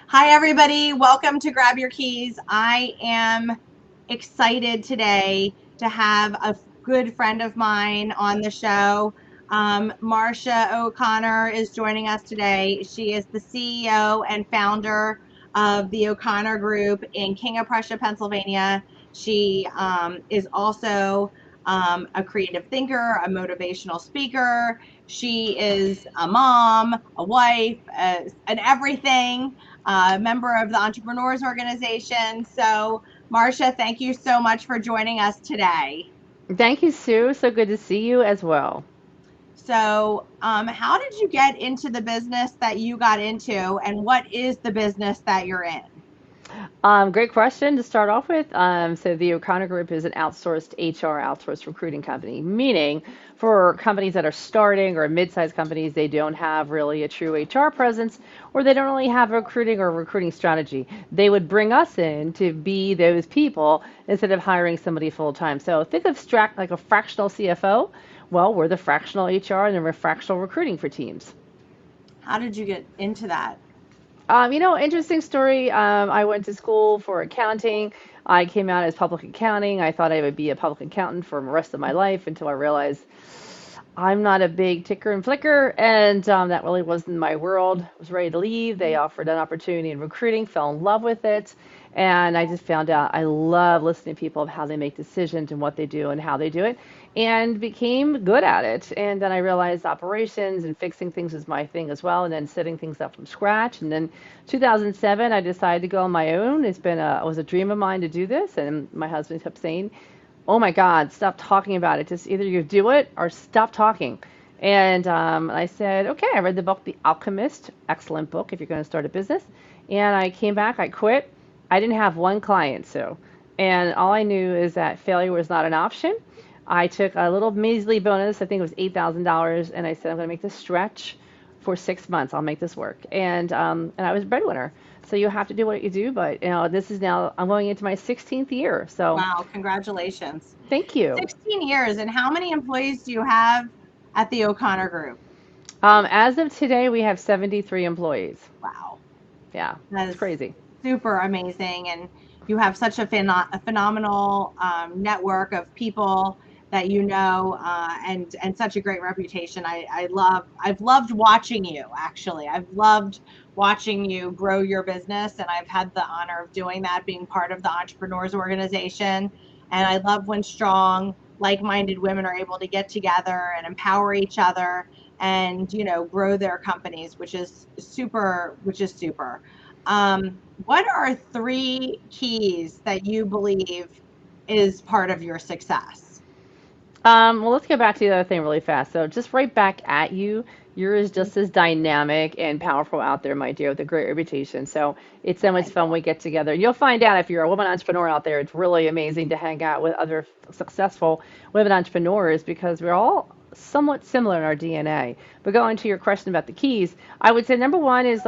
Hi, everybody. Welcome to Grab Your Keys. I am excited today to have a good friend of mine on the show. Marcia O'Connor is joining us today. She is the CEO and founder of the O'Connor Group in King of Prussia, Pennsylvania. She is also a creative thinker, a motivational speaker. She is a mom, a wife, an everything, member of the Entrepreneurs Organization. So, Marcia, thank you so much for joining us today. Thank you, Sue. So good to see you as well. So, how did you get into the business that you got into, and what is the business that you're in? Great question to start off with. So the O'Connor Group is an outsourced HR, outsourced recruiting company, meaning for companies that are starting or mid-sized companies, they don't have really a true HR presence, or they don't really have a recruiting strategy. They would bring us in to be those people instead of hiring somebody full time. So think of Strack like a fractional CFO. Well, we're the fractional HR and then we're fractional recruiting for teams. How did you get into that? Interesting story. I went to school for accounting. I came out as public accounting. I thought I would be a public accountant for the rest of my life until I realized I'm not a big ticker and flicker, and that really wasn't my world. I was ready to leave. They offered an opportunity in recruiting, fell in love with it, and I just found out I love listening to people of how they make decisions and what they do and how they do it, and became good at it. And then I realized operations and fixing things is my thing as well, and then setting things up from scratch. And then 2007, I decided to go on my own. It was a dream of mine to do this, and my husband kept saying, oh my God, stop talking about it. Just either you do it or stop talking. And I said, okay, I read the book, The Alchemist, excellent book if you're going to start a business. And I came back, I quit. I didn't have one client, so. And all I knew is that failure was not an option. I took a little measly bonus, I think it was $8,000, and I said, I'm going to make this stretch for 6 months. I'll make this work. And I was a breadwinner. So you have to do what you do, but this is now I'm going into my 16th year. So Wow, congratulations. thank you. 16 years. And how many employees do you have at the O'Connor Group? As of today, we have 73 employees. Wow. Yeah, That it's is crazy. super amazing, and you have such a phenomenal network of people that you know, and such a great reputation. I've loved watching you. Actually, I've loved watching you grow your business, and I've had the honor of doing that, being part of the Entrepreneurs Organization. And I love when strong, like-minded women are able to get together and empower each other and grow their companies, which is super. What are three keys that you believe is part of your success? Well, let's get back to the other thing really fast. So, just right back at you. You're Mhm. just as dynamic and powerful out there, my dear, with a great reputation. So, it's so much Thank fun you. we get together. You'll find out if you're a woman entrepreneur out there, it's really amazing to hang out with other successful women entrepreneurs because we're all somewhat similar in our DNA. But going to your question about the keys, I would say number one is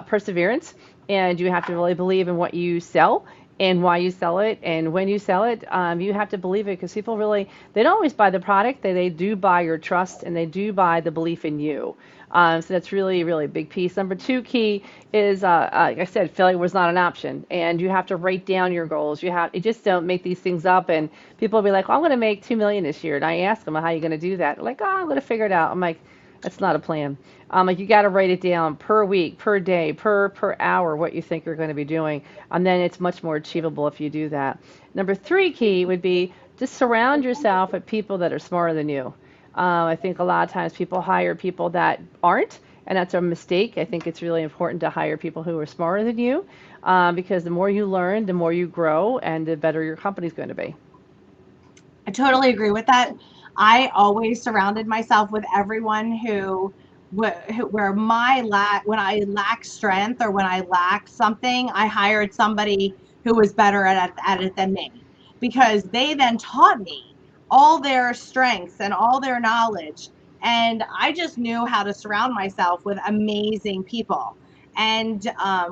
perseverance. And you have to really believe in what you sell and why you sell it and when you sell it. You have to believe it because people really they don't always buy the product, they do buy your trust and they do buy the belief in you. So that's really, really a big piece. Number two key is, like I said, failure was not an option, and you have to write down your goals. You just don't make these things up, and people will be like, "Oh, I'm going to make 2 million this year," and I ask them, "How are you going to do that?" They're like, "Oh, I'm going to figure it out." I'm like, "That's not a plan." Like you got to write it down per week, per day, per hour, what you think you're going to be doing, and then it's much more achievable if you do that. Number three key would be just surround yourself with people that are smarter than you. I think a lot of times people hire people that aren't, and that's a mistake. I think it's really important to hire people who are smarter than you because the more you learn, the more you grow, and the better your company's going to be. I totally agree with that. I always surrounded myself with everyone where when I lack strength or when I lack something, I hired somebody who was better at it than me, because they then taught me all their strengths and all their knowledge, and I just knew how to surround myself with amazing people. And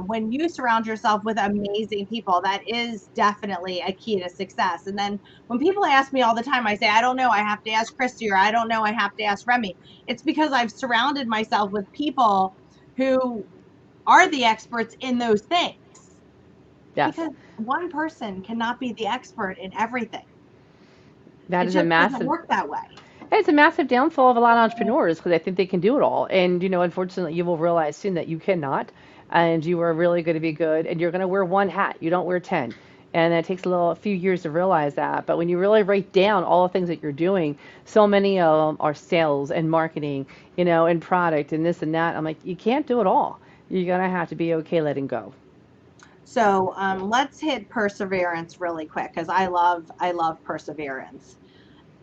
when you surround yourself with amazing people, that is definitely a key to success. And then when people ask me all the time, I say, I don't know, I have to ask Christy, or I don't know, I have to ask Remy. It's because I've surrounded myself with people who are the experts in those things. Yes. Because one person cannot be the expert in everything. That It is a just doesn't massive, work that way. it's a massive downfall of a lot of entrepreneurs because I think they can do it all. And, unfortunately, you will realize soon that you cannot. And you are really going to be good. And you're going to wear one hat. You don't wear 10. And it takes a few years to realize that. But when you really write down all the things that you're doing, so many of them are sales and marketing, and product and this and that. I'm like, you can't do it all. You're going to have to be okay letting go. So let's hit perseverance really quick because I love perseverance.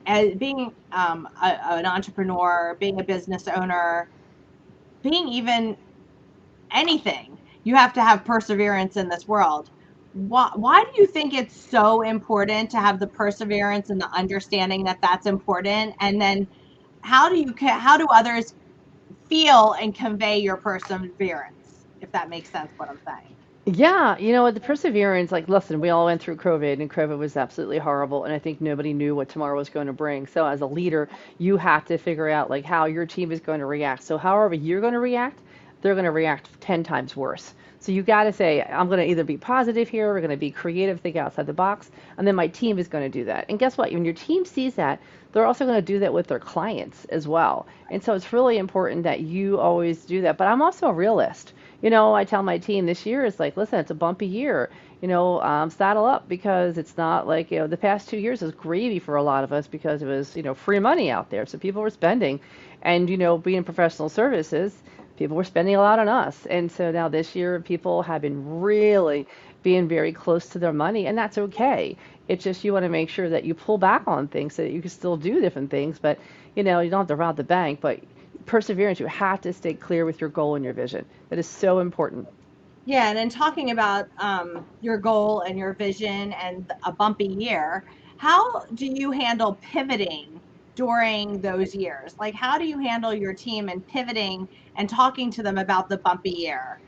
As being an entrepreneur, being a business owner, being even anything, you have to have perseverance in this world. Why do you think it's so important to have the perseverance and the understanding that that's important? And then how do others feel and convey your perseverance, if that makes sense what I'm saying? Yeah, the perseverance, like, listen, we all went through COVID, and COVID was absolutely horrible, and I think nobody knew what tomorrow was going to bring. So, as a leader, you have to figure out, like, how your team is going to react. So, however you're going to react, they're going to react 10 times worse. So, you got to say, I'm going to either be positive here, we're going to be creative, think outside the box, and then my team is going to do that. And guess what? When your team sees that, they're also going to do that with their clients as well. And so, it's really important that you always do that. But I'm also a realist. I tell my team this year is like, listen, it's a bumpy year. Saddle up because it's not like, the past 2 years was gravy for a lot of us because it was, free money out there. So people were spending. And, being professional services, people were spending a lot on us. And so now this year, people have been really being very close to their money, and that's okay. It's just you want to make sure that you pull back on things so that you can still do different things, but, you don't have to rob the bank, but perseverance, you have to stay clear with your goal and your vision. That is so important. Yeah, and then talking about your goal and your vision and a bumpy year, how do you handle pivoting during those years? Like, how do you handle your team and pivoting and talking to them about the bumpy year?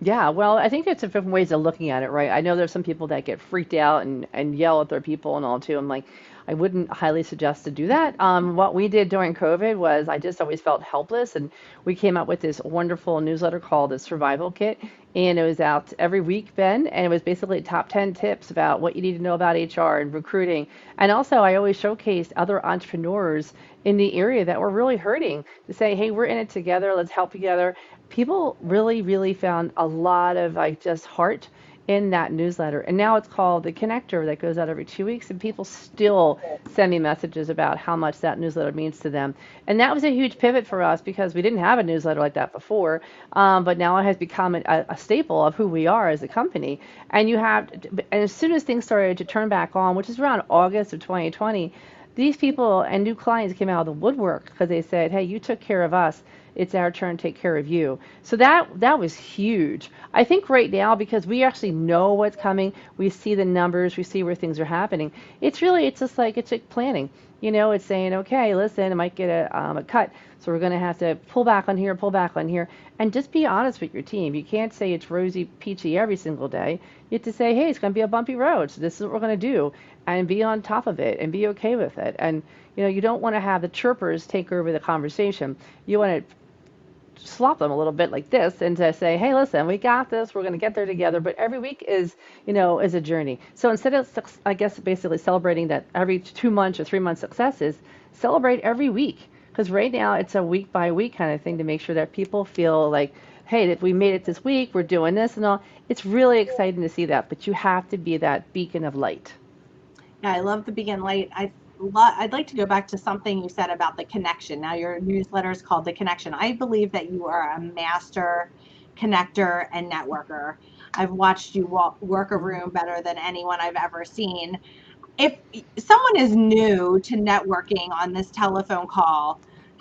Yeah, well, I think it's different ways of looking at it, right? I know there's some people that get freaked out and yell at their people and all too. I'm like, I wouldn't highly suggest to do that. What we did during COVID was I just always felt helpless, and we came up with this wonderful newsletter called the Survival Kit, and it was out every week, Ben, and it was basically top 10 tips about what you need to know about HR and recruiting. And also, I always showcased other entrepreneurs in the area that were really hurting to say, hey, we're in it together, let's help together. People really, really found a lot of like just heart in that newsletter. And now it's called the Connector that goes out every 2 weeks, and people still send me messages about how much that newsletter means to them. And that was a huge pivot for us because we didn't have a newsletter like that before, but now it has become a staple of who we are as a company. And and as soon as things started to turn back on, which is around August of 2020, these people and new clients came out of the woodwork because they said, hey, you took care of us. It's our turn to take care of you. So that was huge. I think right now, because we actually know what's coming, we see the numbers, we see where things are happening. It's just like it's like planning. It's saying, okay, listen, I might get a cut, so we're going to have to pull back on here, and just be honest with your team. You can't say it's rosy peachy every single day. You have to say, hey, it's going to be a bumpy road, so this is what we're going to do, and be on top of it and be okay with it. And you don't want to have the chirpers take over the conversation. You want to slop them a little bit like this and to say, hey, listen, we got this, we're going to get there together. But every week is a journey. So instead of, I guess, basically celebrating that every 2 months or 3 months successes, celebrate every week. Because right now it's a week by week kind of thing to make sure that people feel like, hey, if we made it this week, we're doing this and all. It's really exciting to see that, but you have to be that beacon of light. Yeah, I love the beacon light. I'd like to go back to something you said about the connection. Now, your newsletter is called The Connection. I believe that you are a master connector and networker. I've watched you work a room better than anyone I've ever seen. If someone is new to networking on this telephone call,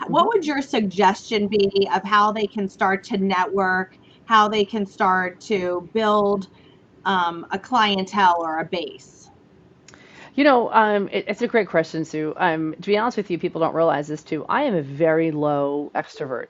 what would your suggestion be of how they can start to network, how they can start to build a clientele or a base? It's a great question, Sue. To be honest with you, people don't realize this too. I am a very low extrovert.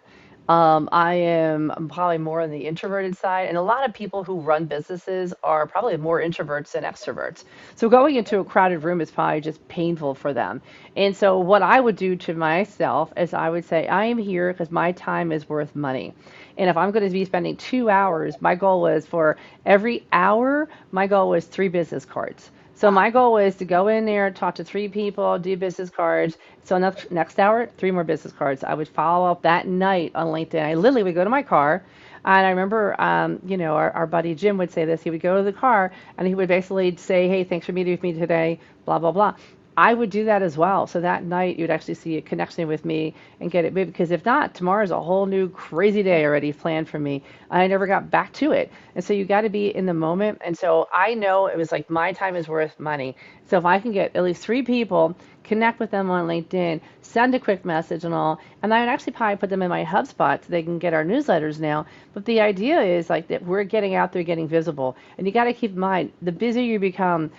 I'm probably more on the introverted side, and a lot of people who run businesses are probably more introverts than extroverts. So going into a crowded room is probably just painful for them. And so what I would do to myself is I would say, I am here because my time is worth money. And if I'm going to be spending 2 hours, my goal was for every hour, my goal was 3 business cards. So Wow. my goal was to go in there, talk to 3 people, do business cards. So next hour, 3 more business cards. I would follow up that night on LinkedIn. I literally would go to my car, and I remember, our buddy Jim would say this. He would go to the car, and he would basically say, "Hey, thanks for meeting with me today." Blah blah blah. I would do that as well. So that night, you'd actually see a connection with me and get it moved. Because if not, tomorrow's a whole new crazy day already planned for me. I never got back to it. And so you got to be in the moment. And so I know it was like my time is worth money. So if I can get at least 3 people, connect with them on LinkedIn, send a quick message and all, and I would actually probably put them in my HubSpot so they can get our newsletters now. But the idea is like that we're getting out there, getting visible. And you got to keep in mind, the busier you become,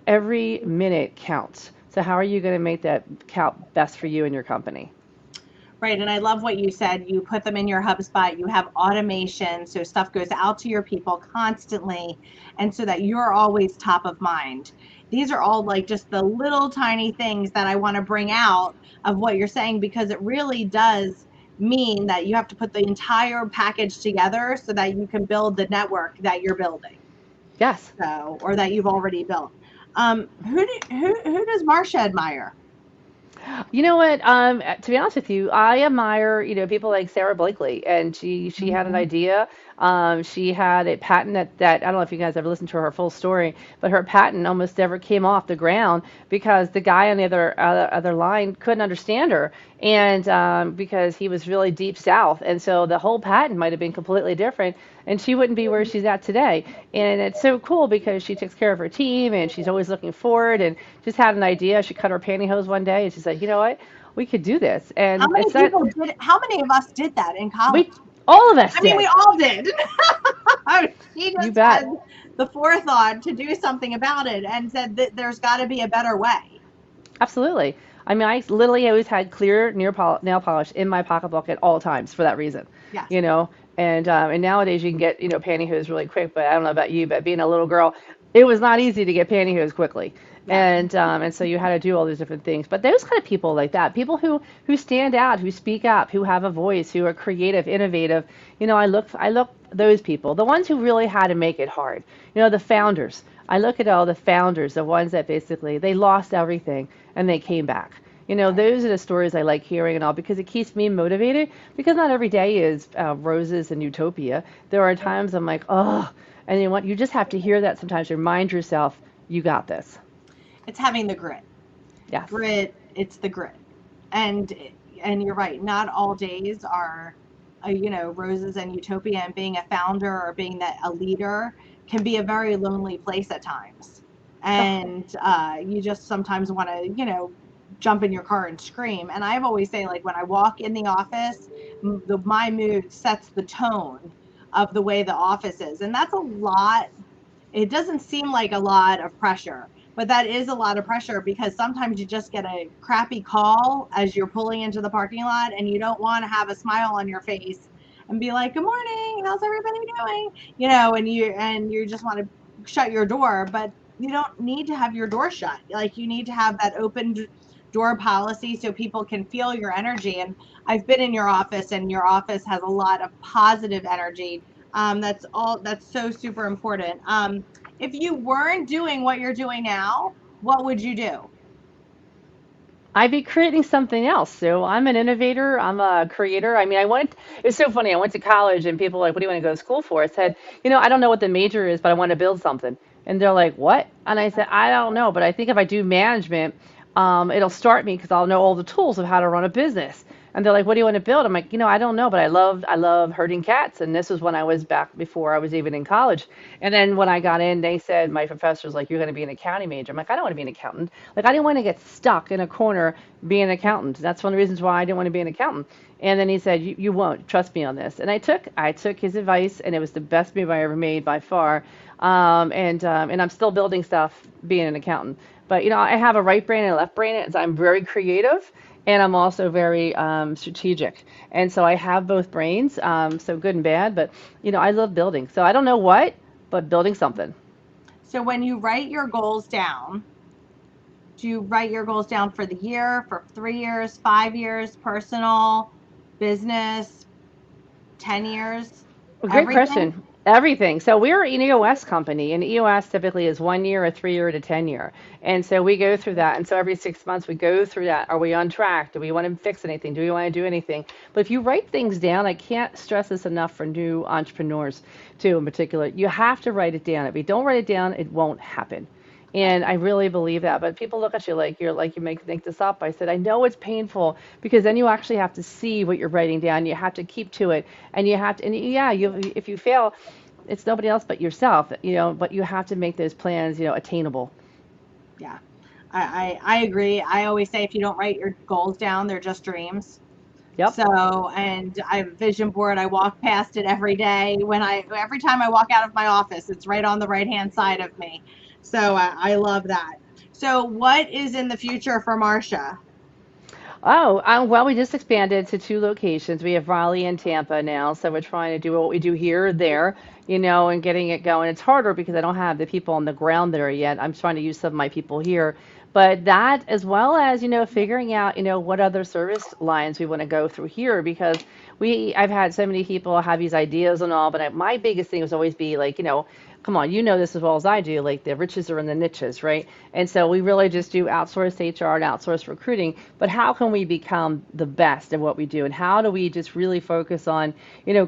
every minute counts. So how are you going to make that count best for you and your company? Right. And I love what you said. You put them in your HubSpot, you have automation, so stuff goes out to your people constantly, and so that you're always top of mind. These are all like just the little tiny things that I want to bring out of what you're saying, because it really does mean that you have to put the entire package together so that you can build the network that you're building. Yes. So, or that you've already built. Who does Marcia admire? You know what? To be honest with you, I admire, people like Sarah Blakely, and she had an Mhm. idea. She had a patent that I don't know if you guys ever listened to her full story, but her patent almost never came off the ground because the guy on the other line couldn't understand her, and because he was really deep south, and so the whole patent might have been completely different, and she wouldn't be where she's at today. And it's so cool because she takes care of her team, and she's always looking forward, and just had an idea. She cut her pantyhose one day, and she said, "You know what? We could do this." How And many it's not people did? How many of us did that in college? we all of us I mean, we did. all did. She You just had bet. the forethought to do something about it and said that there's got to be a better way. Absolutely. I mean, I literally always had clear nail polish in my pocketbook at all times for that reason, Yes. you know. And nowadays you can get pantyhose really quick, but I don't know about you, but being a little girl, it was not easy to get pantyhose quickly. Yes. And so you had to do all these different things. But those kind of people like that, people who stand out, who speak up, who have a voice, who are creative, innovative, I look those people, the ones who really had to make it hard. The founders. I look at all the founders, the ones that basically they lost everything and they came back. Right. Those are the stories I like hearing and all because it keeps me motivated. Because not every day is roses and utopia. There are times I'm like, oh, and you just have to hear that sometimes. Remind yourself, you got this. It's having the grit. Yes. Grit. It's the grit. And and you're right. Not all days are, roses and utopia. And being a founder or being a leader can be a very lonely place at times. Oh, And you just sometimes want to, jump in your car and scream. And I've always say, like, when I walk in the office, my mood sets the tone of the way the office is. And that's a lot. It doesn't seem like a lot of pressure, but that is a lot of pressure because sometimes you just get a crappy call as you're pulling into the parking lot and you don't want to have a smile on your face and be like, "Good morning, how's everybody doing?" And you just want to shut your door, but you don't need to have your door shut. Like, you need to have that open door policy so people can feel your energy. And I've been in your office, and your office has a lot of positive energy. That's so super important. If you weren't doing what you're doing now, what would you do? I'd be creating something else. So I'm an innovator. I'm a creator. I mean, it's so funny. I went to college and people were like, what do you want to go to school for? I said, I don't know what the major is, but I want to build something. And they're like, what? And I said, I don't know, but I think if I do management, it'll start me because I'll know all the tools of how to run a business. And they're like, what do you want to build? I'm like, I don't know, but I love herding cats. And this was when I was back before I was even in college. And then when I got in, they said, my professor's like, you're going to be an accounting major. I'm like, I don't want to be an accountant. Like, I didn't want to get stuck in a corner being an accountant. That's one of the reasons why I didn't want to be an accountant. And then he said, you won't trust me on this. And I took his advice, and it was the best move I ever made by far. And I'm still building stuff being an accountant. But I have a right brain and a left brain, and so I'm very creative. and I'm also very strategic. And so I have both brains, so good and bad. But I love building. So I don't know what, but building something. So when you write your goals down, do you write your goals down for the year, for 3 years, 5 years, personal, business, 10 years, Well, great everything? question. Everything. So we're an EOS company, and EOS typically is 1 year, a 3 year, and a 10 year. And so we go through that. And so every 6 months we go through that. Are we on track? Do we want to fix anything? Do we want to do anything? But if you write things down, I can't stress this enough for new entrepreneurs too, in particular. You have to write it down. If you don't write it down, it won't happen. Right. And I really believe that. But people look at you like you make this up. I said, I know it's painful because then you actually have to see what you're writing down. You have to keep to it, and you have to. And yeah, if you fail, it's nobody else but yourself. But you have to make those plans, attainable. Yeah. I agree. I always say if you don't write your goals down, they're just dreams. Yep. So, and I have a vision board. I walk past it every day. Every time I walk out of my office, it's right on the right hand side of me. So I love that. So, what is in the future for Marcia? Oh, well, we just expanded to two locations. We have Raleigh and Tampa now, so we're trying to do what we do here, there, and getting it going. It's harder because I don't have the people on the ground there yet. I'm trying to use some of my people here, but that as well as figuring out what other service lines we want to go through here because I've had so many people have these ideas and all, but my biggest thing was always be like come on, this as well as I do. Like the riches are in the niches, right? And so we really just do outsourced HR and outsourced recruiting. But how can we become the best at what we do? And how do we just really focus on,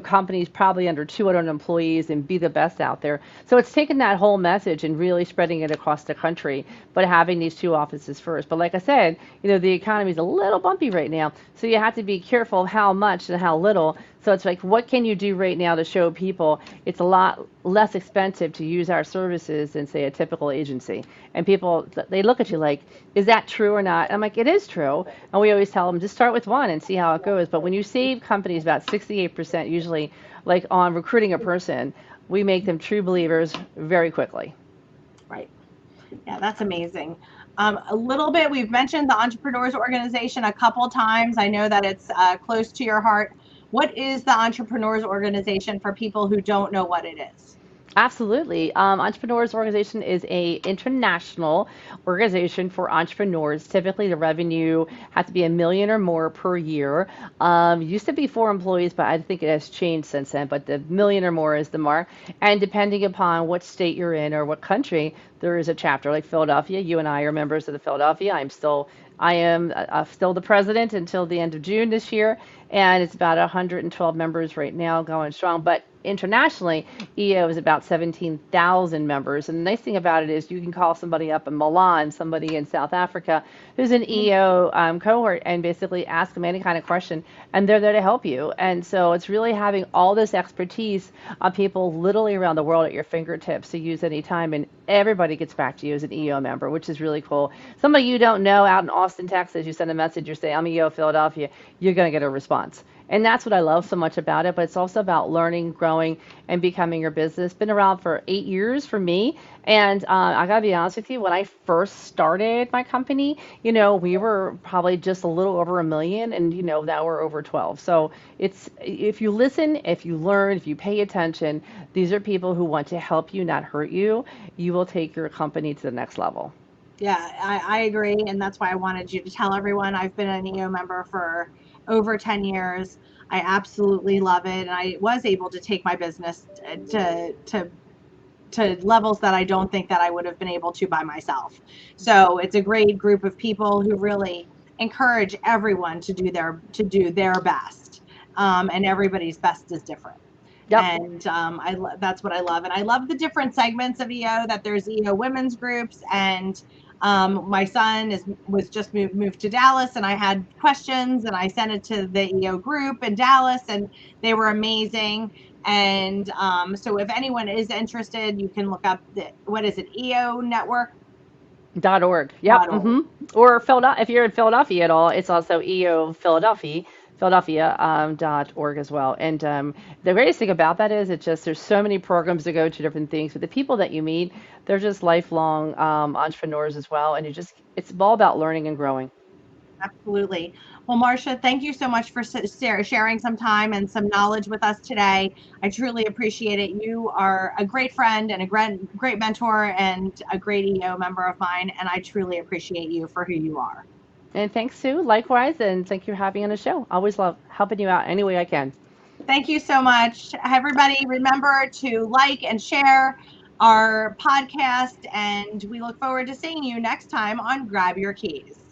companies probably under 200 employees and be the best out there? So it's taking that whole message and really spreading it across the country, but having these two offices first. But like I said, the economy is a little bumpy right now. So you have to be careful of how much and how little. So it's like, what can you do right now to show people it's a lot less expensive to use our services than, say, a typical agency? And people, they look at you like, is that true or not? I'm like, it is true. And we always tell them, just start with one and see how it goes. But when you save companies about 68% usually, like on recruiting a person, we make them true believers very quickly. Right. Yeah, that's amazing. A little bit, we've mentioned the Entrepreneurs Organization a couple times. I know that it's close to your heart. What is the Entrepreneurs Organization for people who don't know what it is? Absolutely. Entrepreneurs Organization is a international organization for entrepreneurs. Typically, the revenue has to be 1 million or more per year. Used to be 4 employees, but I think it has changed since then. But the 1 million or more is the mark. And depending upon what state you're in or what country, there is a chapter. Like Philadelphia, you and I are members of the Philadelphia. I am still the president until the end of June this year, and it's about 112 members right now going strong. But internationally, EO is about 17,000 members. And the nice thing about it is you can call somebody up in Milan, somebody in South Africa who's an EO cohort, and basically ask them any kind of question, and they're there to help you. And so it's really having all this expertise on people literally around the world at your fingertips to use anytime, and everybody gets back to you as an EO member, which is really cool. Somebody you don't know out in Austin, Texas, you send a message, you say, I'm EO Philadelphia, you're going to get a response. And that's what I love so much about it. But it's also about learning, growing, and becoming your business. Been around for 8 years for me. And I got to be honest with you, when I first started my company, we were probably just a little over 1 million. And, now we're over 12. So it's if you listen, if you learn, if you pay attention, these are people who want to help you, not hurt you. You will take your company to the next level. Yeah, I agree. And that's why I wanted you to tell everyone I've been an EO member for over 10 years. I absolutely love it. And I was able to take my business to levels that I don't think that I would have been able to by myself. So it's a great group of people who really encourage everyone to do their best. And everybody's best is different. Yep. And that's what I love. And I love the different segments of EO, that there's EO women's groups, and my son was just moved to Dallas, and I had questions, and I sent it to the EO group in Dallas, and they were amazing. And so if anyone is interested, you can look up what is it, EO Network. .org. Yep. .org. Or Philadelphia, if you're in Philadelphia at all, it's also EO Philadelphia, Philadelphia .org as well. And the greatest thing about that is there's so many programs to go to different things, but the people that you meet, they're just lifelong entrepreneurs as well. And it's all about learning and growing. Absolutely. Well, Marcia, thank you so much for sharing some time and some knowledge with us today. I truly appreciate it. You are a great friend and a great mentor and a great EO member of mine, and I truly appreciate you for who you are. And thanks, Sue. Likewise, and thank you for having me on the show. Always love helping you out any way I can. Thank you so much. Everybody, remember to like and share our podcast, and we look forward to seeing you next time on Grab Your Keys.